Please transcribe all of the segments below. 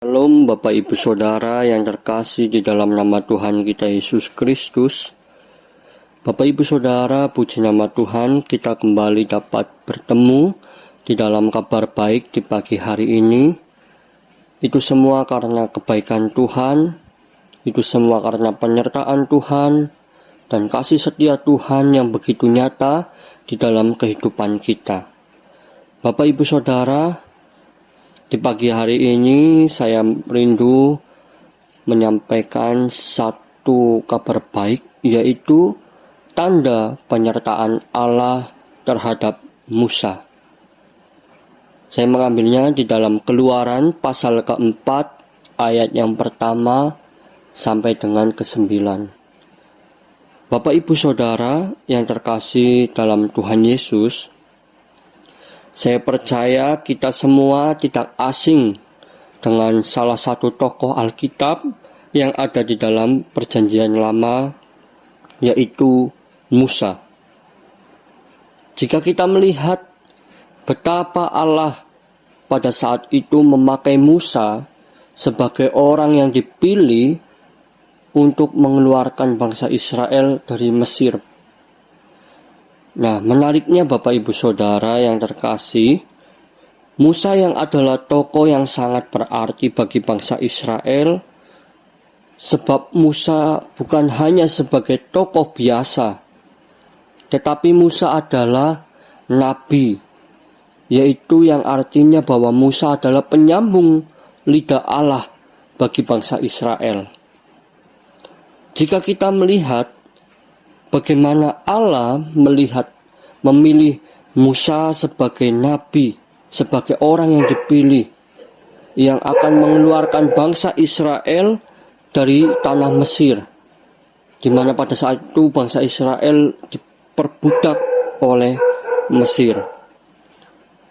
Shalom Bapak Ibu Saudara yang terkasih di dalam nama Tuhan kita Yesus Kristus. Bapak Ibu Saudara, puji nama Tuhan, kita kembali dapat bertemu di dalam kabar baik di pagi hari ini. Itu semua karena kebaikan Tuhan, itu semua karena penyertaan Tuhan dan kasih setia Tuhan yang begitu nyata di dalam kehidupan kita. Bapak Ibu Saudara, di pagi hari ini saya rindu menyampaikan satu kabar baik, yaitu tanda penyertaan Allah terhadap Musa. Saya mengambilnya di dalam Keluaran pasal keempat ayat yang pertama sampai dengan ke-9. Bapak Ibu Saudara yang terkasih dalam Tuhan Yesus, saya percaya kita semua tidak asing dengan salah satu tokoh Alkitab yang ada di dalam Perjanjian Lama, yaitu Musa. Jika kita melihat betapa Allah pada saat itu memakai Musa sebagai orang yang dipilih untuk mengeluarkan bangsa Israel dari Mesir. Nah, menariknya Bapak Ibu Saudara yang terkasih, Musa yang adalah tokoh yang sangat berarti bagi bangsa Israel, sebab Musa bukan hanya sebagai tokoh biasa, tetapi Musa adalah nabi, yaitu yang artinya bahwa Musa adalah penyambung lidah Allah bagi bangsa Israel. Jika kita melihat bagaimana Allah memilih Musa sebagai nabi, sebagai orang yang dipilih, yang akan mengeluarkan bangsa Israel dari tanah Mesir, di mana pada saat itu bangsa Israel diperbudak oleh Mesir.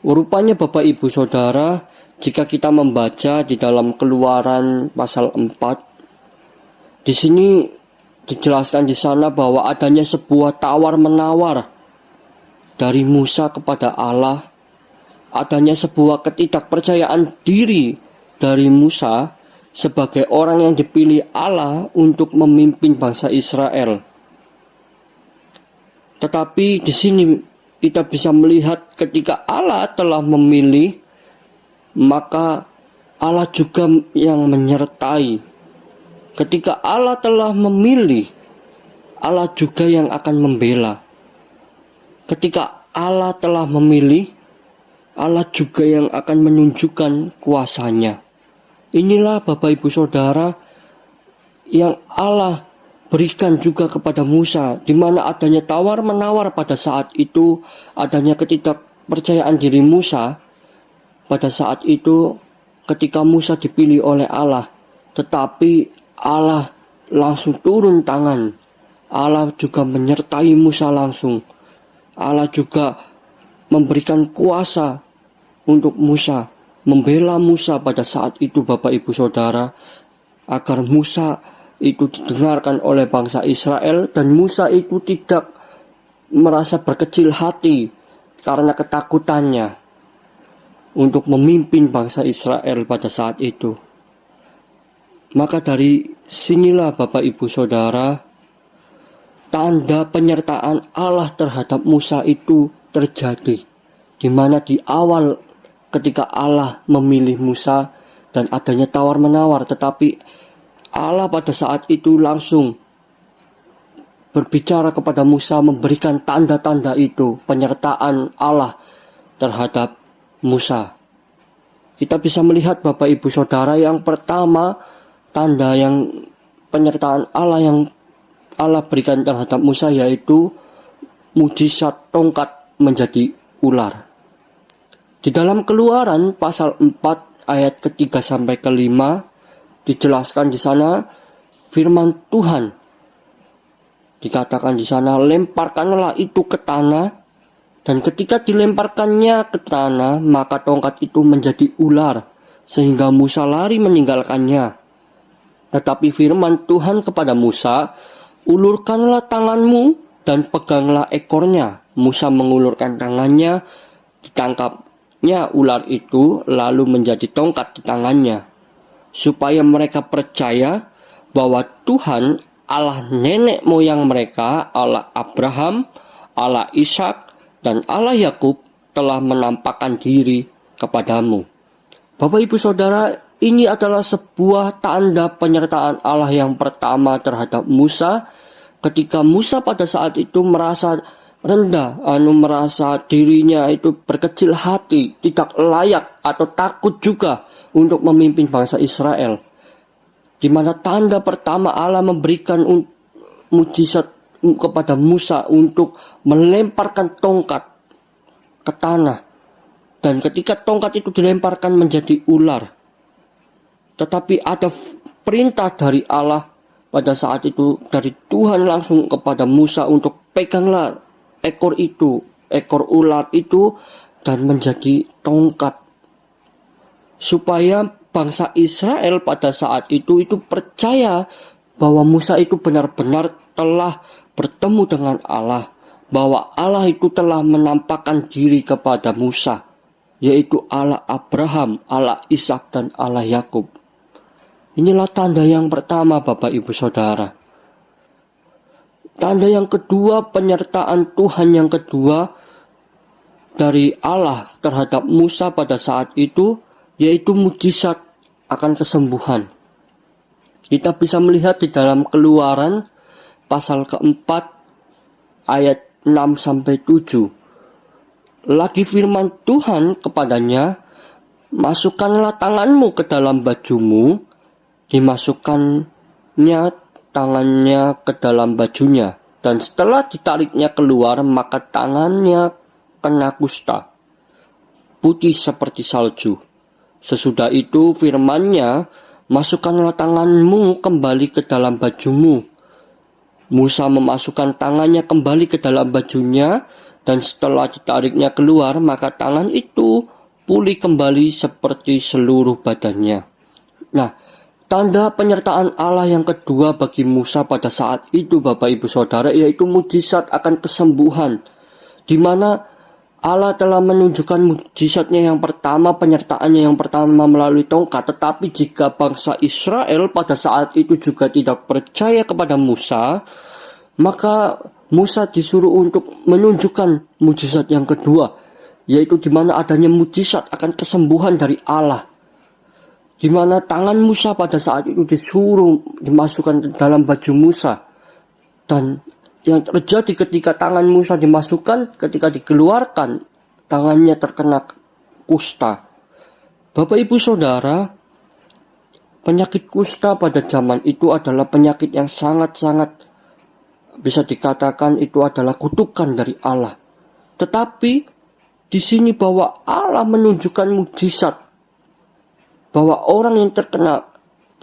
Rupanya Bapak Ibu Saudara, jika kita membaca di dalam Keluaran pasal 4, di sini dijelaskan di sana bahwa adanya sebuah tawar-menawar dari Musa kepada Allah, adanya sebuah ketidakpercayaan diri dari Musa sebagai orang yang dipilih Allah untuk memimpin bangsa Israel. Tetapi di sini kita bisa melihat ketika Allah telah memilih, maka Allah juga yang menyertai. Ketika Allah telah memilih, Allah juga yang akan membela. Ketika Allah telah memilih, Allah juga yang akan menunjukkan kuasanya. Inilah Bapak Ibu Saudara yang Allah berikan juga kepada Musa, di mana adanya tawar-menawar pada saat itu, adanya ketidakpercayaan diri Musa pada saat itu ketika Musa dipilih oleh Allah, tetapi Allah langsung turun tangan. Allah juga menyertai Musa langsung. Allah juga memberikan kuasa untuk Musa, membela Musa pada saat itu Bapak Ibu Saudara, agar Musa itu didengarkan oleh bangsa Israel, dan Musa itu tidak merasa berkecil hati karena ketakutannya untuk memimpin bangsa Israel pada saat itu. Maka dari sinilah Bapak Ibu Saudara, tanda penyertaan Allah terhadap Musa itu terjadi, di mana di awal ketika Allah memilih Musa dan adanya tawar-menawar, tetapi Allah pada saat itu langsung berbicara kepada Musa, memberikan tanda-tanda itu, penyertaan Allah terhadap Musa. Kita bisa melihat Bapak Ibu Saudara, yang pertama, tanda yang penyertaan Allah yang Allah berikan terhadap Musa, yaitu mujizat tongkat menjadi ular. Di dalam Keluaran pasal 4 ayat ke-3 sampai ke-5 dijelaskan di sana firman Tuhan. Dikatakan di sana, lemparkanlah itu ke tanah, dan ketika dilemparkannya ke tanah, maka tongkat itu menjadi ular, sehingga Musa lari meninggalkannya. Tetapi firman Tuhan kepada Musa, ulurkanlah tanganmu dan peganglah ekornya. Musa mengulurkan tangannya, ditangkapnya ular itu, lalu menjadi tongkat di tangannya. supaya mereka percaya bahwa Tuhan Allah nenek moyang mereka, Allah Abraham, Allah Ishak, dan Allah Yakub telah menampakkan diri kepadamu. Bapak Ibu Saudara, ini adalah sebuah tanda penyertaan Allah yang pertama terhadap Musa, ketika Musa pada saat itu merasa rendah, merasa dirinya itu berkecil hati, tidak layak atau takut juga untuk memimpin bangsa Israel. Di mana tanda pertama Allah memberikan mujizat kepada Musa untuk melemparkan tongkat ke tanah. Dan ketika tongkat itu dilemparkan menjadi ular. Tetapi ada perintah dari Allah pada saat itu, dari Tuhan langsung kepada Musa untuk peganglah ekor itu, ekor ular itu, dan menjadi tongkat. Supaya bangsa Israel pada saat itu percaya bahwa Musa itu benar-benar telah bertemu dengan Allah, bahwa Allah itu telah menampakkan diri kepada Musa, yaitu Allah Abraham, Allah Ishak, dan Allah Yakub. Inilah tanda yang pertama, Bapak Ibu Saudara. Tanda yang kedua, penyertaan Tuhan yang kedua dari Allah terhadap Musa pada saat itu, yaitu mujizat akan kesembuhan. Kita bisa melihat di dalam Keluaran pasal keempat ayat 6-7. Lagi firman Tuhan kepadanya, masukkanlah tanganmu ke dalam bajumu. Dimasukkannya tangannya ke dalam bajunya, dan setelah ditariknya keluar, maka tangannya kena kusta, putih seperti salju. Sesudah itu firman-Nya, masukkanlah tanganmu kembali ke dalam bajumu. Musa memasukkan tangannya kembali ke dalam bajunya, dan setelah ditariknya keluar, maka tangan itu pulih kembali seperti seluruh badannya. Nah, tanda penyertaan Allah yang kedua bagi Musa pada saat itu, Bapak Ibu Saudara, yaitu mujizat akan kesembuhan, di mana Allah telah menunjukkan mujizatnya yang pertama, penyertaannya yang pertama melalui tongkat. Tetapi jika bangsa Israel pada saat itu juga tidak percaya kepada Musa, maka Musa disuruh untuk menunjukkan mujizat yang kedua, yaitu di mana adanya mujizat akan kesembuhan dari Allah. Di mana tangan Musa pada saat itu disuruh dimasukkan ke dalam baju Musa. Dan yang terjadi ketika tangan Musa dimasukkan, ketika dikeluarkan, tangannya terkena kusta. Bapak Ibu Saudara, penyakit kusta pada zaman itu adalah penyakit yang sangat-sangat bisa dikatakan itu adalah kutukan dari Allah. Tetapi di sini bahwa Allah menunjukkan mujizat, bahwa orang yang terkena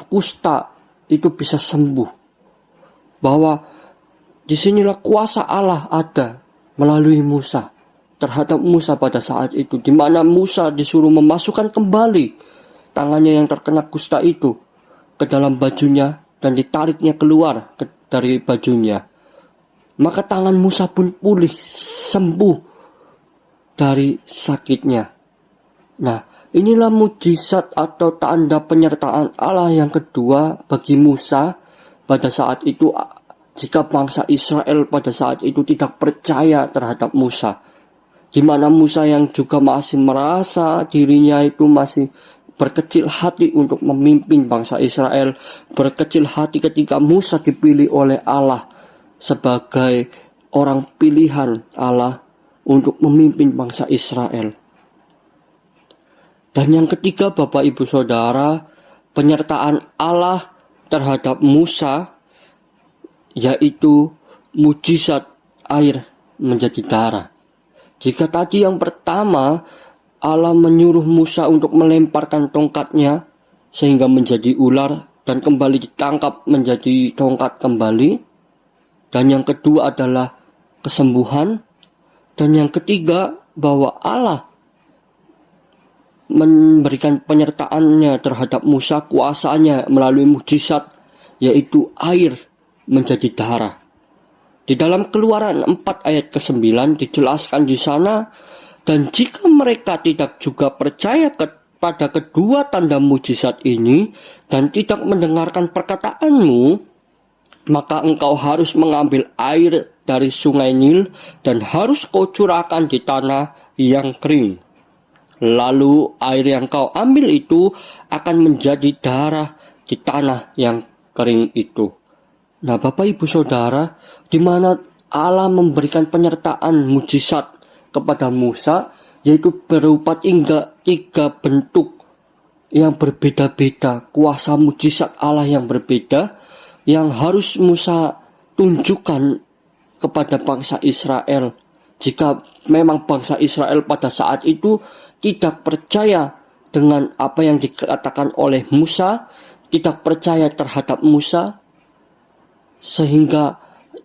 kusta itu bisa sembuh. Bahwa disinilah kuasa Allah ada melalui Musa, terhadap Musa pada saat itu, di mana Musa disuruh memasukkan kembali tangannya yang terkena kusta itu ke dalam bajunya dan ditariknya keluar dari bajunya. Maka tangan Musa pun pulih, sembuh dari sakitnya. Nah, inilah mujizat atau tanda penyertaan Allah yang kedua bagi Musa pada saat itu, jika bangsa Israel pada saat itu tidak percaya terhadap Musa. Di mana Musa yang juga masih merasa dirinya itu masih berkecil hati untuk memimpin bangsa Israel. Berkecil hati ketika Musa dipilih oleh Allah sebagai orang pilihan Allah untuk memimpin bangsa Israel. Dan yang ketiga, Bapak Ibu Saudara, penyertaan Allah terhadap Musa, yaitu mujizat air menjadi darah. Jika tadi yang pertama Allah menyuruh Musa untuk melemparkan tongkatnya sehingga menjadi ular dan kembali ditangkap menjadi tongkat kembali, dan yang kedua adalah kesembuhan, dan yang ketiga bahwa Allah memberikan penyertaannya terhadap Musa, kuasanya melalui mujizat, yaitu air menjadi darah. Di dalam Keluaran 4 ayat ke-9 dijelaskan di sana, dan jika mereka tidak juga percaya pada kedua tanda mujizat ini dan tidak mendengarkan perkataanmu, maka engkau harus mengambil air dari sungai Nil dan harus kau curahkan di tanah yang kering. Lalu air yang kau ambil itu akan menjadi darah di tanah yang kering itu. Nah, Bapak Ibu Saudara, di mana Allah memberikan penyertaan mujizat kepada Musa, yaitu berupa tiga bentuk yang berbeda-beda, kuasa mujizat Allah yang berbeda, yang harus Musa tunjukkan kepada bangsa Israel. Jika memang bangsa Israel pada saat itu tidak percaya dengan apa yang dikatakan oleh Musa, tidak percaya terhadap Musa, sehingga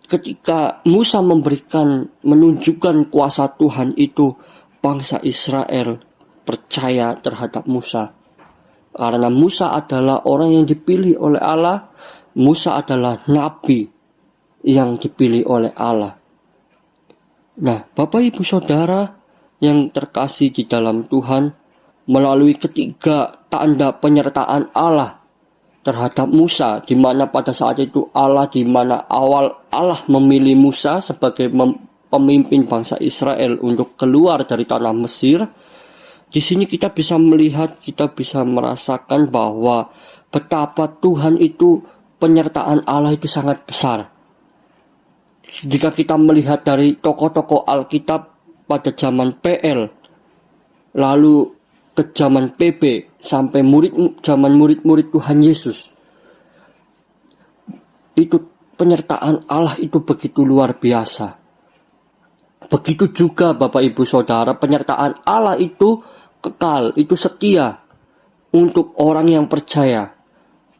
ketika Musa menunjukkan kuasa Tuhan itu, bangsa Israel percaya terhadap Musa. Karena Musa adalah orang yang dipilih oleh Allah, Musa adalah nabi yang dipilih oleh Allah. Nah, Bapak Ibu Saudara yang terkasih di dalam Tuhan, melalui ketiga tanda penyertaan Allah terhadap Musa, di mana pada saat itu di mana awal Allah memilih Musa sebagai pemimpin bangsa Israel untuk keluar dari tanah Mesir. Di sini kita bisa melihat, kita bisa merasakan bahwa betapa Tuhan itu, penyertaan Allah itu sangat besar. Jika kita melihat dari tokoh-tokoh Alkitab pada zaman PL, lalu ke zaman PB, sampai zaman murid-murid Tuhan Yesus, itu penyertaan Allah itu begitu luar biasa. Begitu juga Bapak Ibu Saudara, penyertaan Allah itu kekal, itu setia untuk orang yang percaya.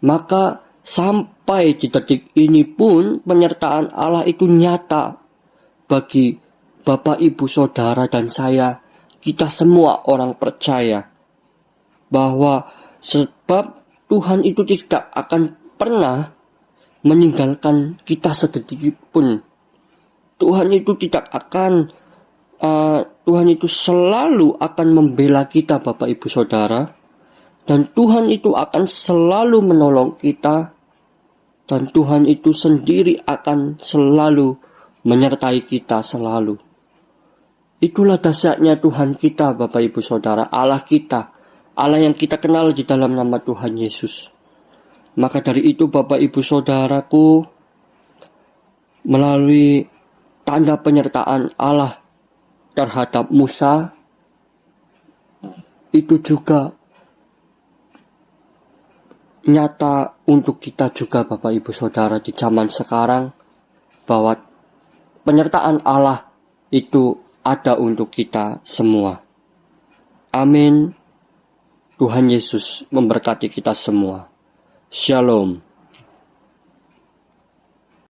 Maka sampai di detik ini pun penyertaan Allah itu nyata bagi Bapak Ibu Saudara dan saya, kita semua orang percaya, bahwa sebab Tuhan itu tidak akan pernah meninggalkan kita sedetik pun. Tuhan itu Tuhan itu selalu akan membela kita Bapak Ibu Saudara, dan Tuhan itu akan selalu menolong kita, dan Tuhan itu sendiri akan selalu menyertai kita selalu. Itulah dahsyatnya Tuhan kita Bapak Ibu Saudara, Allah kita, Allah yang kita kenal di dalam nama Tuhan Yesus. Maka dari itu Bapak Ibu Saudaraku, melalui tanda penyertaan Allah terhadap Musa, itu juga nyata untuk kita juga Bapak Ibu Saudara di zaman sekarang, bahwa penyertaan Allah itu ada untuk kita semua. Amin. Tuhan Yesus memberkati kita semua. Shalom.